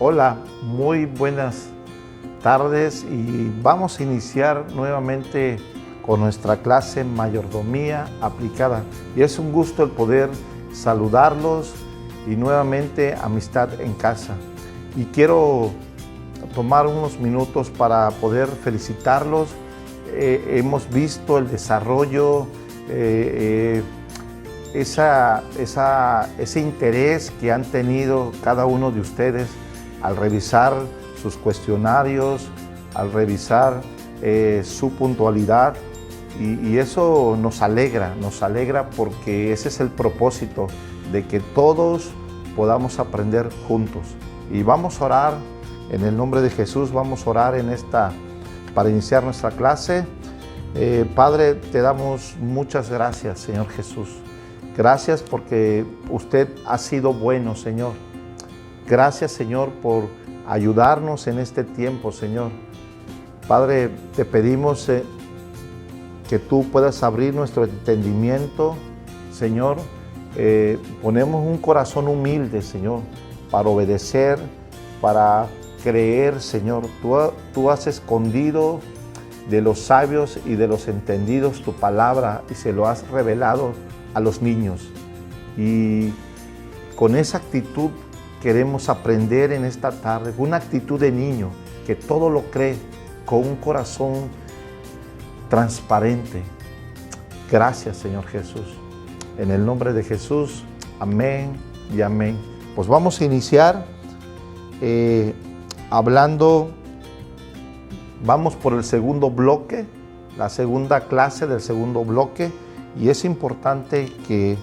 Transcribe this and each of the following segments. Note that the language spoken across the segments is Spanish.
Hola, muy buenas tardes y vamos a iniciar nuevamente con nuestra clase Mayordomía Aplicada. Y es un gusto el poder saludarlos y nuevamente amistad en casa. Y quiero tomar unos minutos para poder felicitarlos. Hemos visto el desarrollo, ese interés que han tenido cada uno de ustedes al revisar sus cuestionarios, al revisar su puntualidad, y eso nos alegra porque ese es el propósito, de que todos podamos aprender juntos. Y vamos a orar en el nombre de Jesús, vamos a orar para iniciar nuestra clase. Padre, te damos muchas gracias, Señor Jesús. Gracias porque usted ha sido bueno, Señor. Gracias, Señor, por ayudarnos en este tiempo, Señor. Padre, te pedimos que tú puedas abrir nuestro entendimiento, Señor. Ponemos un corazón humilde, Señor, para obedecer, para creer, Señor. Tú has escondido de los sabios y de los entendidos tu palabra y se lo has revelado a los niños. Y con esa actitud queremos aprender en esta tarde, una actitud de niño que todo lo cree, con un corazón transparente. Gracias, Señor Jesús. En el nombre de Jesús, amén y amén. Pues vamos a iniciar vamos por el segundo bloque, la segunda clase del segundo bloque, y es importante que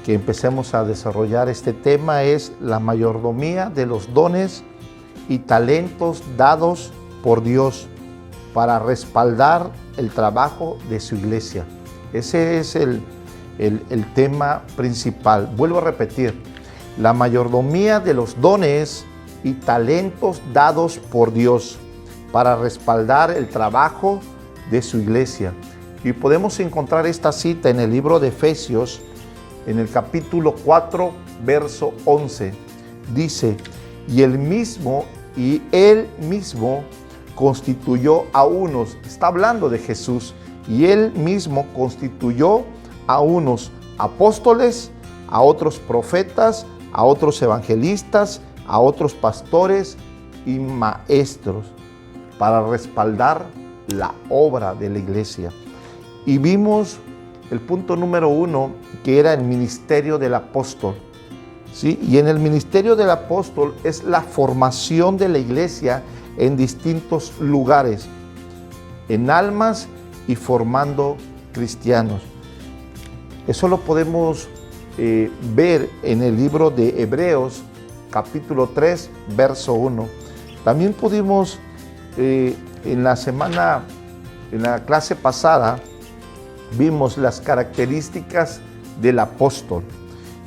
empecemos a desarrollar este tema. Es la mayordomía de los dones y talentos dados por Dios para respaldar el trabajo de su iglesia. Ese es el tema principal. Vuelvo a repetir, la mayordomía de los dones y talentos dados por Dios para respaldar el trabajo de su iglesia. Y podemos encontrar esta cita en el libro de Efesios, en el capítulo 4, verso 11. Dice, y él mismo constituyó a unos, está hablando de Jesús, y él mismo constituyó a unos apóstoles, a otros profetas, a otros evangelistas, a otros pastores y maestros, para respaldar la obra de la iglesia. Y vimos el punto número 1, que era el ministerio del apóstol, ¿sí? Y en el ministerio del apóstol es la formación de la iglesia en distintos lugares, en almas y formando cristianos. Eso lo podemos ver en el libro de Hebreos, capítulo 3, verso 1. También pudimos, en la clase pasada, vimos las características del apóstol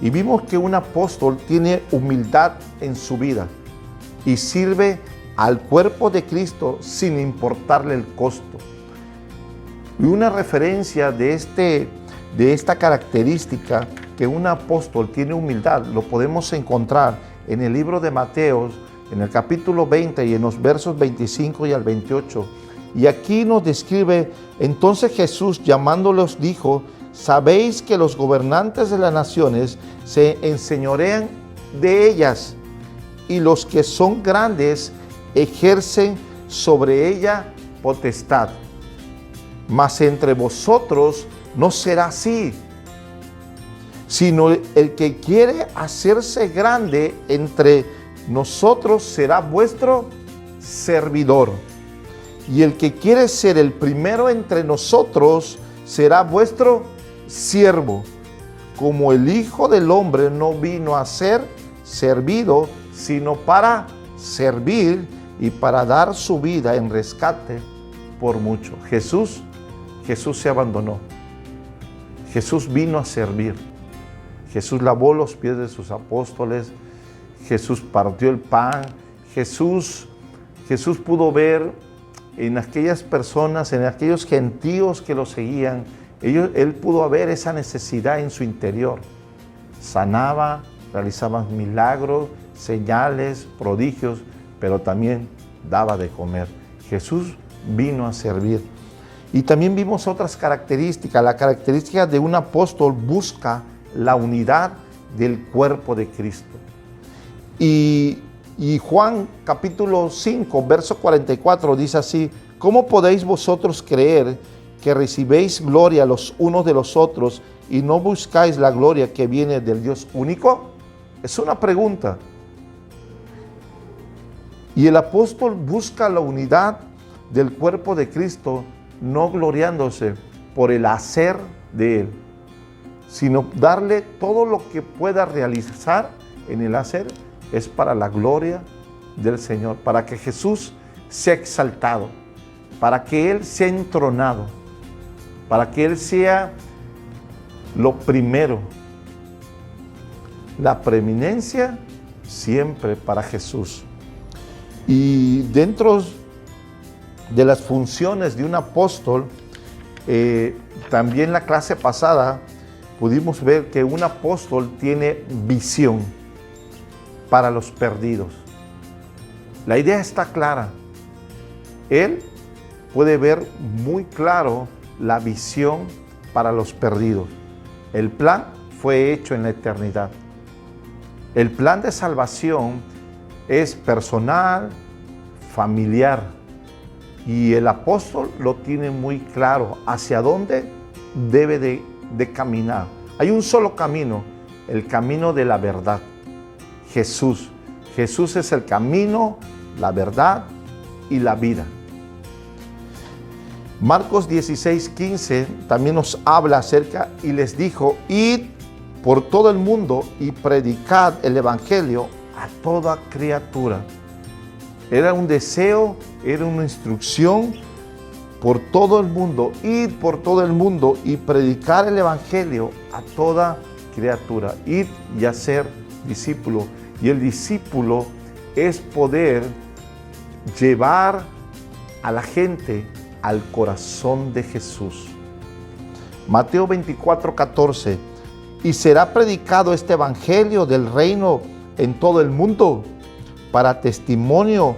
y vimos que un apóstol tiene humildad en su vida y sirve al cuerpo de Cristo sin importarle el costo. Y una referencia de esta característica, que un apóstol tiene humildad, lo podemos encontrar en el libro de Mateo, en el capítulo 20 y en los versos 25 y al 28. Y aquí nos describe: entonces Jesús, llamándolos, dijo, sabéis que los gobernantes de las naciones se enseñorean de ellas, y los que son grandes ejercen sobre ella potestad. Mas entre vosotros no será así, sino el que quiere hacerse grande entre nosotros será vuestro servidor. Y el que quiere ser el primero entre nosotros será vuestro siervo. Como el Hijo del Hombre no vino a ser servido, sino para servir y para dar su vida en rescate por mucho. Jesús se abandonó. Jesús vino a servir. Jesús lavó los pies de sus apóstoles. Jesús partió el pan. Jesús pudo ver en aquellas personas, en aquellos gentíos que lo seguían, él pudo ver esa necesidad en su interior. Sanaba, realizaba milagros señales, prodigios, pero también daba de comer. Jesús vino a servir. Y también vimos otras características. La característica de un apóstol busca la unidad del cuerpo de Cristo. Y Juan capítulo 5, verso 44 dice así: ¿cómo podéis vosotros creer que recibéis gloria los unos de los otros y no buscáis la gloria que viene del Dios único? Es una pregunta. Y el apóstol busca la unidad del cuerpo de Cristo, no gloriándose por el hacer de Él, sino darle todo lo que pueda realizar en el hacer, es para la gloria del Señor, para que Jesús sea exaltado, para que Él sea entronado, para que Él sea lo primero. La preeminencia siempre para Jesús. Y dentro de las funciones de un apóstol, también la clase pasada pudimos ver que un apóstol tiene visión para los perdidos. La idea está clara. Él puede ver muy claro la visión para los perdidos. El plan fue hecho en la eternidad. El plan de salvación es personal, familiar, y el apóstol lo tiene muy claro hacia dónde debe de caminar. Hay un solo camino, el camino de la verdad. Jesús. Jesús es el camino, la verdad y la vida. Marcos 16:15 también nos habla acerca y les dijo: id por todo el mundo y predicad el evangelio a toda criatura. Era un deseo, era una instrucción por todo el mundo, id por todo el mundo y predicar el evangelio a toda criatura. Id y hacer discípulo. Y el discípulo es poder llevar a la gente al corazón de Jesús. Mateo 24:14: y será predicado este evangelio del reino en todo el mundo para testimonio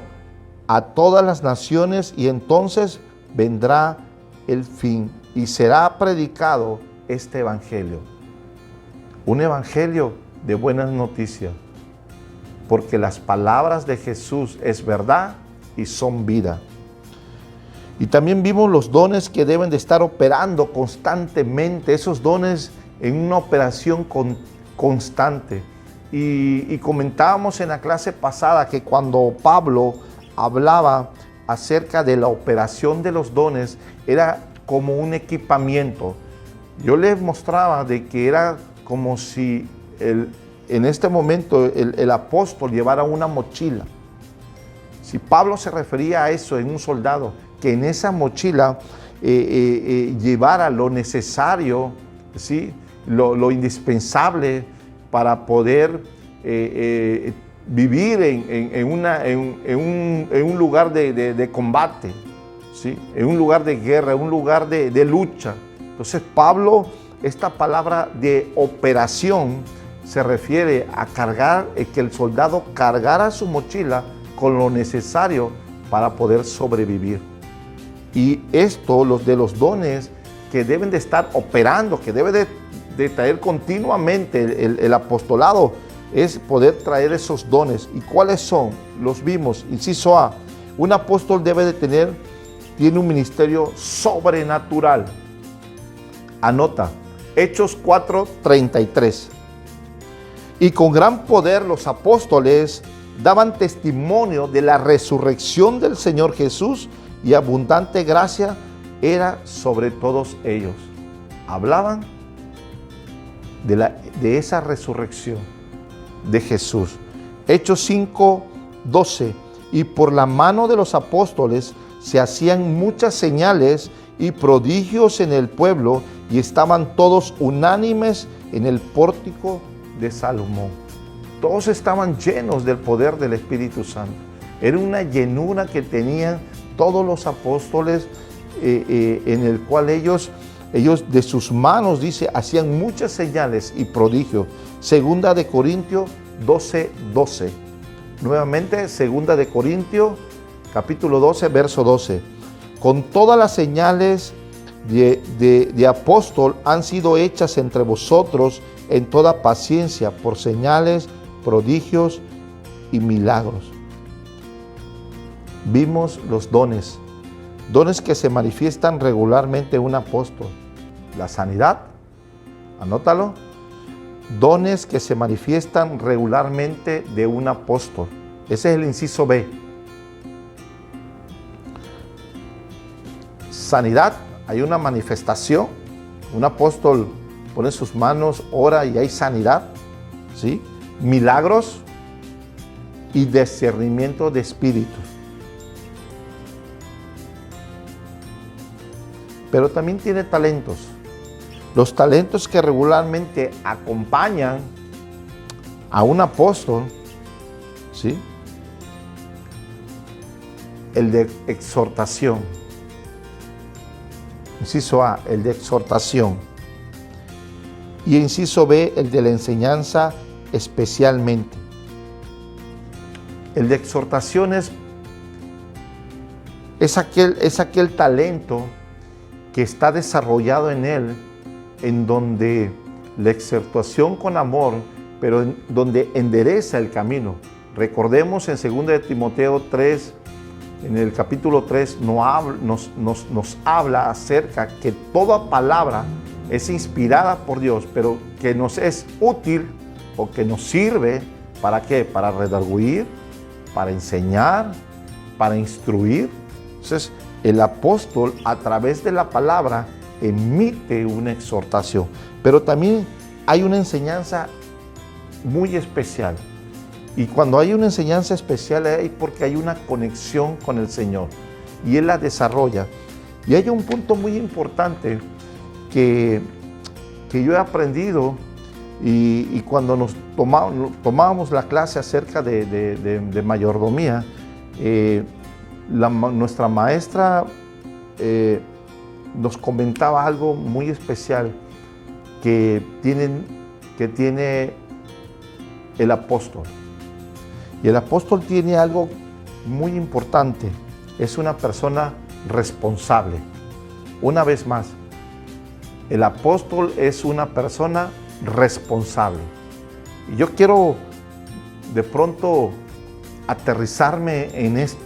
a todas las naciones, y entonces vendrá el fin y será predicado este evangelio. Un evangelio de buenas noticias, porque las palabras de Jesús es verdad y son vida. Y también vimos los dones que deben de estar operando constantemente, esos dones en una operación constante. Y comentábamos en la clase pasada que cuando Pablo hablaba acerca de la operación de los dones, era como un equipamiento. Yo les mostraba de que era como si en este momento el apóstol llevara una mochila. Si Pablo se refería a eso en un soldado, que en esa mochila llevara lo necesario, ¿sí? lo indispensable para poder vivir en un lugar de combate, ¿sí? En un lugar de guerra, en un lugar de lucha. Entonces Pablo, esta palabra de operación se refiere a cargar, que el soldado cargara su mochila con lo necesario para poder sobrevivir. Y esto, los de los dones que deben de estar operando, que debe de traer continuamente el apostolado, es poder traer esos dones. ¿Y cuáles son? Los vimos. Inciso A: un apóstol tiene un ministerio sobrenatural. Anota, Hechos 4:33. Y con gran poder los apóstoles daban testimonio de la resurrección del Señor Jesús, y abundante gracia era sobre todos ellos. Hablaban de esa resurrección de Jesús. Hechos 5:12. Y por la mano de los apóstoles se hacían muchas señales y prodigios en el pueblo, y estaban todos unánimes en el pórtico de Salomón. Todos estaban llenos del poder del Espíritu Santo. Era una llenura que tenían todos los apóstoles, en el cual ellos de sus manos, dice, hacían muchas señales y prodigios. Segunda de Corintios 12:12. Nuevamente, 2 de Corintios, capítulo 12, verso 12. Con todas las señales de apóstol han sido hechas entre vosotros en toda paciencia, por señales, prodigios y milagros. Vimos los dones que se manifiestan regularmente en un apóstol. La sanidad, anótalo, dones que se manifiestan regularmente de un apóstol. Ese es el inciso B. Sanidad, hay una manifestación. Un apóstol pone sus manos, ora y hay sanidad, ¿sí? Milagros y discernimiento de espíritus. Pero también tiene talentos. Los talentos que regularmente acompañan a un apóstol, ¿sí? El de exhortación. Inciso A, el de exhortación. Y inciso B, el de la enseñanza especialmente. El de exhortación es aquel talento que está desarrollado en él, en donde la exhortación con amor, pero donde endereza el camino. Recordemos en 2 de Timoteo 3, en el capítulo 3, nos habla acerca que toda palabra es inspirada por Dios, pero que nos es útil o que nos sirve, ¿para qué? Para redarguir, para enseñar, para instruir. Entonces, el apóstol a través de la palabra emite una exhortación, pero también hay una enseñanza muy especial. Y cuando hay una enseñanza especial es porque hay una conexión con el Señor y Él la desarrolla. Y hay un punto muy importante que yo he aprendido y cuando nos tomábamos la clase acerca de mayordomía, nuestra maestra nos comentaba algo muy especial que tiene el apóstol. Y el apóstol tiene algo muy importante. Es una persona responsable. Una vez más, el apóstol es una persona responsable. Y yo quiero de pronto aterrizarme en esto.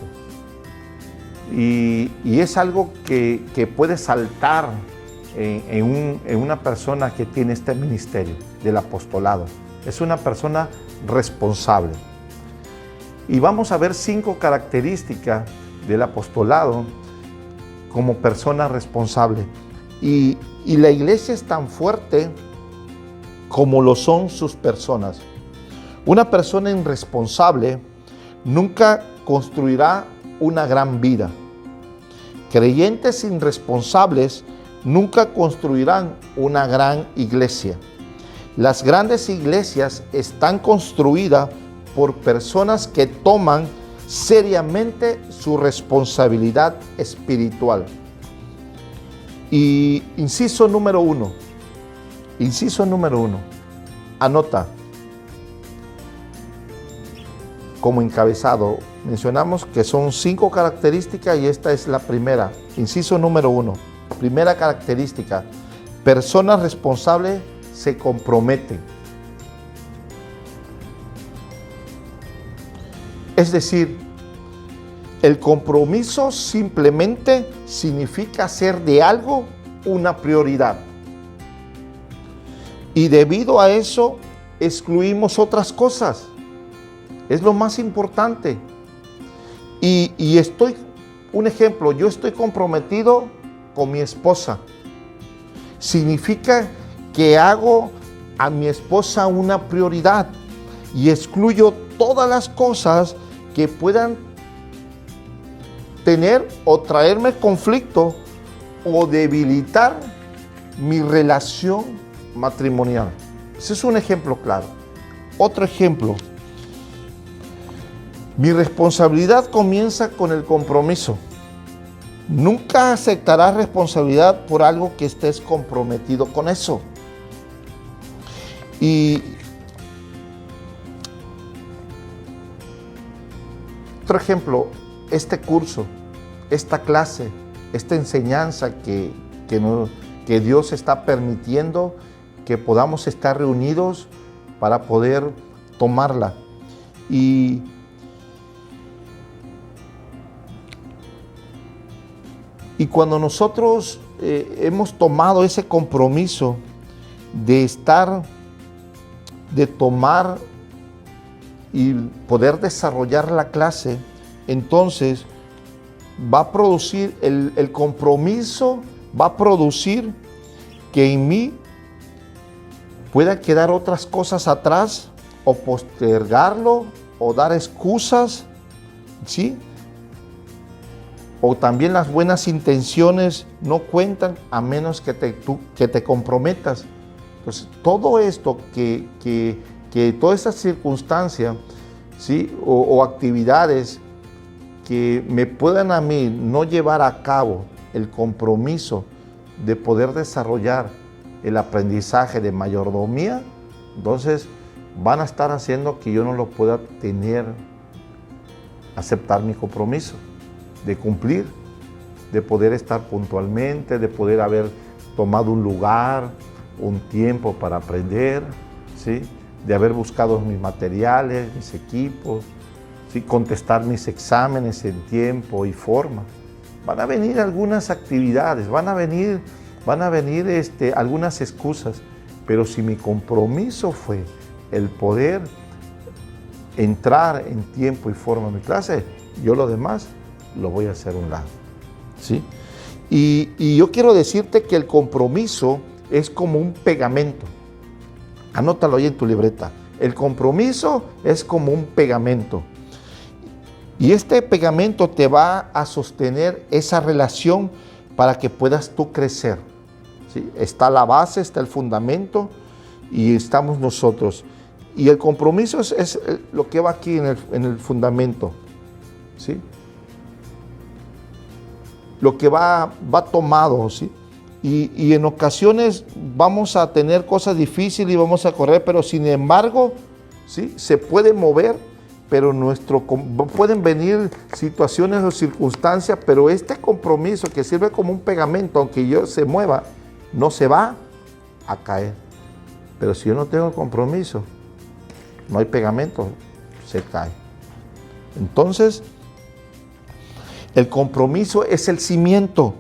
Y es algo que puede saltar en una persona que tiene este ministerio del apostolado. Es una persona responsable. Y vamos a ver 5 características del apostolado como persona responsable. Y la iglesia es tan fuerte como lo son sus personas. Una persona irresponsable nunca construirá una gran vida. Creyentes irresponsables nunca construirán una gran iglesia. Las grandes iglesias están construidas por personas que toman seriamente su responsabilidad espiritual. Y inciso número 1, anota como encabezado. Mencionamos que son 5 características y esta es la primera. Inciso número 1, primera característica: personas responsables se comprometen. Es decir, el compromiso simplemente significa hacer de algo una prioridad. Y debido a eso, excluimos otras cosas. Es lo más importante. Y un ejemplo, yo estoy comprometido con mi esposa. Significa que hago a mi esposa una prioridad y excluyo todas las cosas que puedan tener o traerme conflicto o debilitar mi relación matrimonial. Ese es un ejemplo claro. Otro ejemplo: mi responsabilidad comienza con el compromiso. Nunca aceptarás responsabilidad por algo que estés comprometido con eso. Y Otro ejemplo, este curso, esta clase, esta enseñanza que Dios está permitiendo que podamos estar reunidos para poder tomarla. Y cuando nosotros hemos tomado ese compromiso de tomar y poder desarrollar la clase, entonces va a producir, el compromiso va a producir que en mí puedan quedar otras cosas atrás, o postergarlo, o dar excusas, ¿sí? O también las buenas intenciones no cuentan a menos que te comprometas. Entonces, todo esto, que toda esta circunstancia, ¿sí? o actividades que me puedan a mí no llevar a cabo el compromiso de poder desarrollar el aprendizaje de mayordomía, entonces van a estar haciendo que yo no lo pueda aceptar mi compromiso de cumplir, de poder estar puntualmente, de poder haber tomado un lugar, un tiempo para aprender, ¿sí? De haber buscado mis materiales, mis equipos, ¿sí? Contestar mis exámenes en tiempo y forma. Van a venir algunas actividades, van a venir algunas excusas, pero si mi compromiso fue el poder entrar en tiempo y forma a mi clase, yo lo demás lo voy a hacer a un lado, ¿sí? Y yo quiero decirte que el compromiso es como un pegamento. Anótalo ahí en tu libreta. El compromiso es como un pegamento. Y este pegamento te va a sostener esa relación para que puedas tú crecer, ¿sí? Está la base, está el fundamento y estamos nosotros. Y el compromiso es lo que va aquí en el fundamento, ¿sí? Lo que va tomado, ¿sí? Y en ocasiones vamos a tener cosas difíciles y vamos a correr, pero sin embargo, ¿sí? Se puede mover, pero pueden venir situaciones o circunstancias, pero este compromiso que sirve como un pegamento, aunque yo se mueva, no se va a caer. Pero si yo no tengo compromiso, no hay pegamento, se cae. Entonces, el compromiso es el cimiento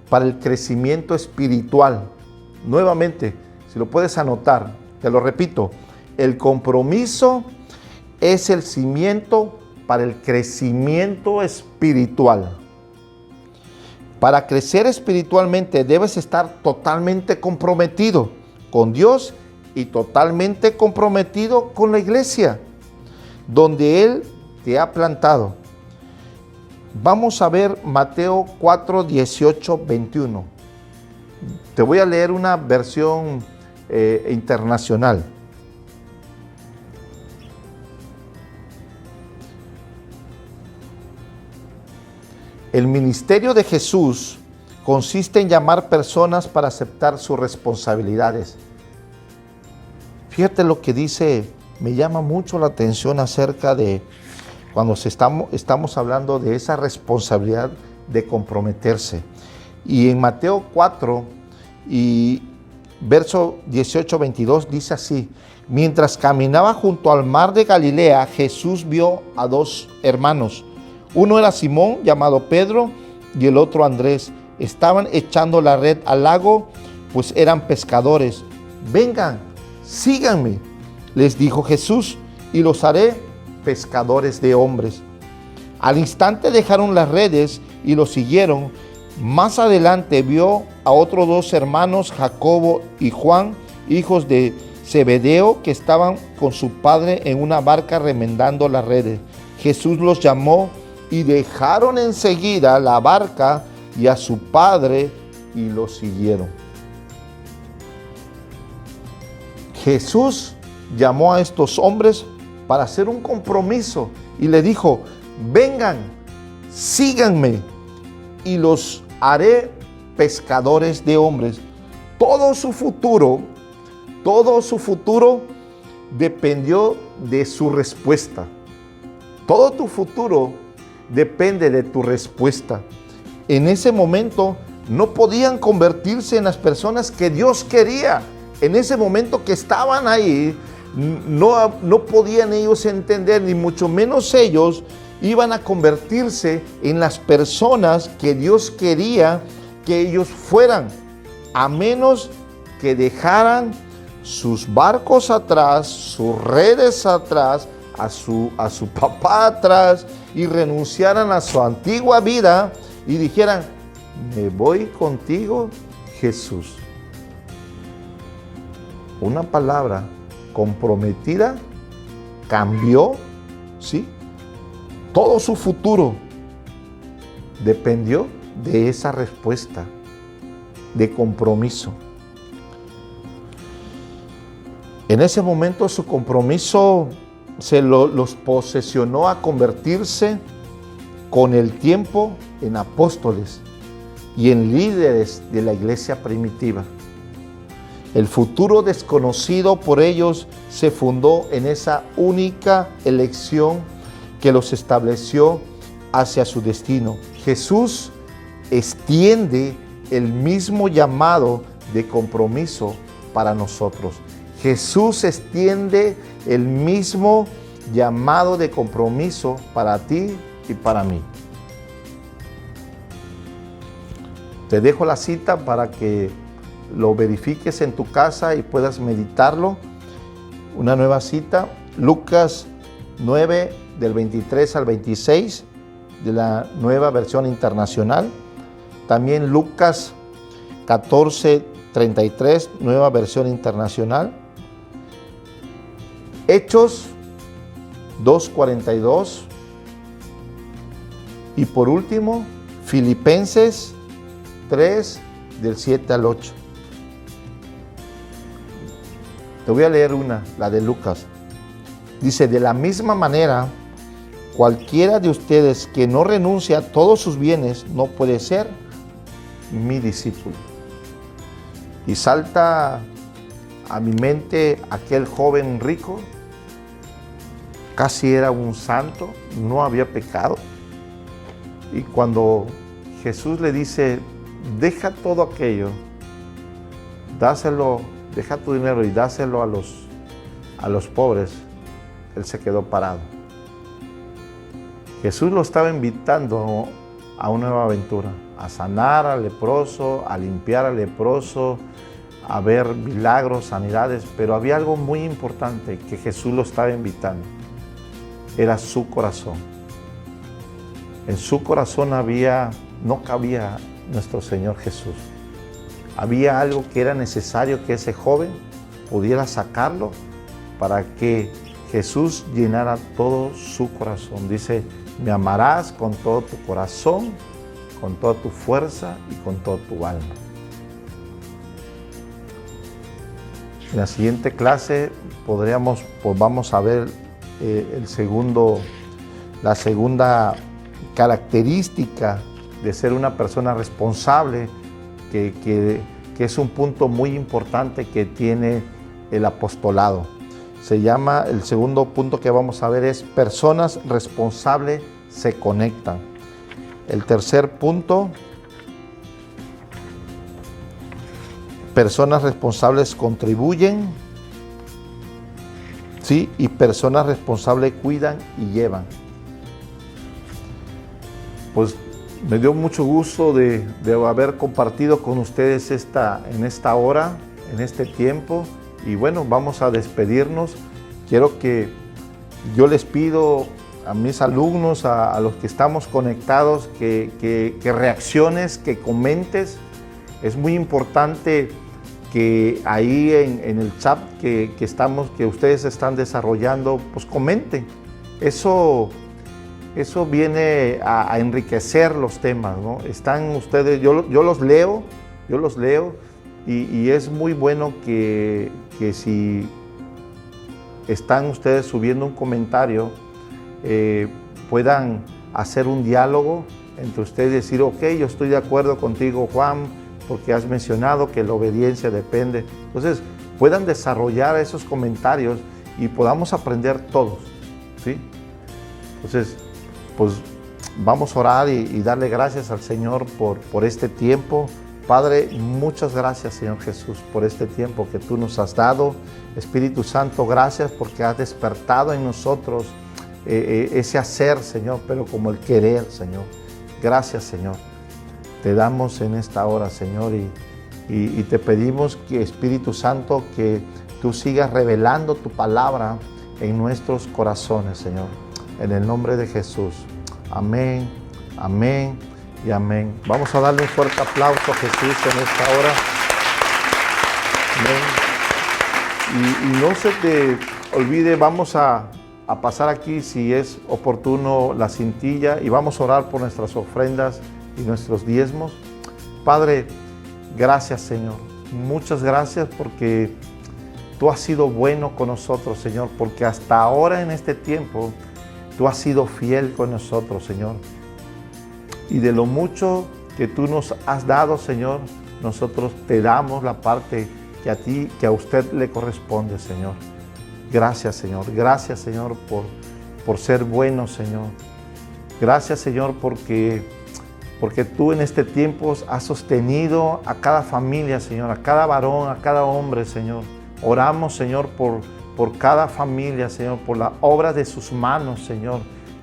para el crecimiento espiritual. Nuevamente, si lo puedes anotar, te lo repito, el compromiso es el cimiento para el crecimiento espiritual. Para crecer espiritualmente debes estar totalmente comprometido con Dios y totalmente comprometido con la iglesia, donde Él te ha plantado. Vamos a ver Mateo 4, 18, 21. Te voy a leer una versión internacional. El ministerio de Jesús consiste en llamar personas para aceptar sus responsabilidades. Fíjate lo que dice, me llama mucho la atención acerca de cuando estamos hablando de esa responsabilidad de comprometerse. Y en Mateo 4 y verso 18-22 dice así: mientras caminaba junto al mar de Galilea, Jesús vio a dos hermanos. Uno era Simón, llamado Pedro, y el otro Andrés. Estaban echando la red al lago, pues eran pescadores. Vengan, síganme, les dijo Jesús, y los haré pescadores de hombres. Al instante dejaron las redes y lo siguieron. Más adelante vio a otros dos hermanos, Jacobo y Juan, hijos de Zebedeo, que estaban con su padre en una barca remendando las redes. Jesús los llamó y dejaron enseguida la barca y a su padre y lo siguieron. Jesús llamó a estos hombres para hacer un compromiso y le dijo: vengan, síganme y los haré pescadores de hombres. Todo su futuro dependió de su respuesta. Todo tu futuro depende de tu respuesta. En ese momento no podían convertirse en las personas que Dios quería. En ese momento que estaban ahí, no podían ellos entender, ni mucho menos ellos iban a convertirse en las personas que Dios quería que ellos fueran, a menos que dejaran sus barcos atrás, sus redes atrás, a su papá atrás, y renunciaran a su antigua vida y dijeran: me voy contigo, Jesús. Una palabra comprometida cambió, ¿sí?, todo su futuro. Dependió de esa respuesta de compromiso. En ese momento su compromiso los posesionó a convertirse con el tiempo en apóstoles y en líderes de la iglesia primitiva. El futuro desconocido por ellos se fundó en esa única elección que los estableció hacia su destino. Jesús extiende el mismo llamado de compromiso para nosotros. Jesús extiende el mismo llamado de compromiso para ti y para mí. Te dejo la cita para que lo verifiques en tu casa y puedas meditarlo. Una nueva cita, Lucas 9, del 23 al 26, de la Nueva Versión Internacional. También Lucas 14, 33, Nueva Versión Internacional. Hechos 2:42. Y por último, Filipenses 3, del 7 al 8. Te voy a leer la de Lucas. Dice: de la misma manera, cualquiera de ustedes que no renuncia a todos sus bienes no puede ser mi discípulo. Y salta a mi mente aquel joven rico, casi era un santo, no había pecado. Y cuando Jesús le dice: deja todo aquello, dáselo, deja tu dinero y dáselo a los pobres, él se quedó parado. Jesús lo estaba invitando a una nueva aventura, a sanar al leproso, a limpiar al leproso, a ver milagros, sanidades, pero había algo muy importante que Jesús lo estaba invitando. Era su corazón. En su corazón no cabía nuestro Señor Jesús. Había algo que era necesario que ese joven pudiera sacarlo para que Jesús llenara todo su corazón. Dice: me amarás con todo tu corazón, con toda tu fuerza y con toda tu alma. En la siguiente clase vamos a ver la segunda característica de ser una persona responsable, que es un punto muy importante que tiene el apostolado. El segundo punto que vamos a ver es: personas responsables se conectan. El tercer punto: personas responsables contribuyen, ¿sí? Y personas responsables cuidan y llevan. Pues me dio mucho gusto de haber compartido con ustedes en esta hora, en este tiempo. Y bueno, vamos a despedirnos. Yo les pido a mis alumnos, a los que estamos conectados, que reacciones, que comentes. Es muy importante que ahí en el chat que ustedes están desarrollando, pues comenten. Eso viene a enriquecer los temas, ¿no? Están ustedes, yo los leo, y es muy bueno que si están ustedes subiendo un comentario, puedan hacer un diálogo entre ustedes y decir: ok, yo estoy de acuerdo contigo, Juan, porque has mencionado que la obediencia depende. Entonces, puedan desarrollar esos comentarios y podamos aprender todos, ¿sí? Entonces, pues vamos a orar y darle gracias al Señor por este tiempo. Padre, muchas gracias, Señor Jesús, por este tiempo que tú nos has dado. Espíritu Santo, gracias porque has despertado en nosotros ese hacer, Señor, pero como el querer, Señor. Gracias, Señor. Te damos en esta hora, Señor, y te pedimos que, Espíritu Santo, que tú sigas revelando tu palabra en nuestros corazones, Señor. En el nombre de Jesús. Amén, amén y amén. Vamos a darle un fuerte aplauso a Jesús en esta hora. Amén. Y no se te olvide, vamos a pasar aquí, si es oportuno, la cintilla, y vamos a orar por nuestras ofrendas y nuestros diezmos. Padre, gracias, Señor. Muchas gracias porque tú has sido bueno con nosotros, Señor, porque hasta ahora en este tiempo tú has sido fiel con nosotros, Señor. Y de lo mucho que tú nos has dado, Señor, nosotros te damos la parte que a usted le corresponde, Señor. Gracias, Señor. Gracias, Señor, por ser bueno, Señor. Gracias, Señor, porque tú en este tiempo has sostenido a cada familia, Señor, a cada varón, a cada hombre, Señor. Oramos, Señor, por cada familia, Señor, por la obra de sus manos, Señor,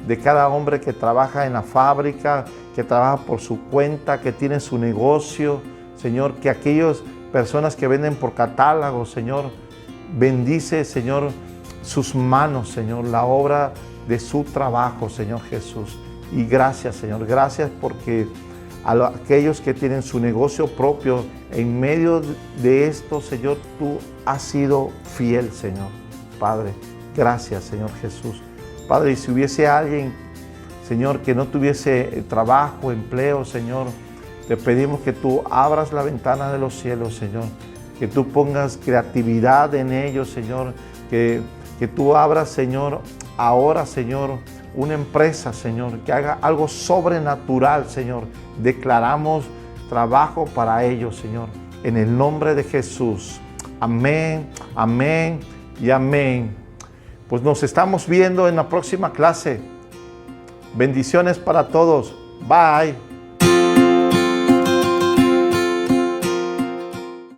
de cada hombre que trabaja en la fábrica, que trabaja por su cuenta, que tiene su negocio, Señor, que aquellas personas que venden por catálogo, Señor, bendice, Señor, sus manos, Señor, la obra de su trabajo, Señor Jesús. Y gracias, Señor, gracias porque a aquellos que tienen su negocio propio, en medio de esto, Señor, tú has sido fiel, Señor. Padre, gracias, Señor Jesús. Padre, y si hubiese alguien, Señor, que no tuviese trabajo, empleo, Señor, te pedimos que tú abras la ventana de los cielos, Señor, que tú pongas creatividad en ellos, Señor, que tú abras, Señor, ahora, Señor, una empresa, Señor, que haga algo sobrenatural, Señor. Declaramos trabajo para ellos, Señor, en el nombre de Jesús. Amén, amén y amén. Pues nos estamos viendo en la próxima clase. Bendiciones para todos. Bye.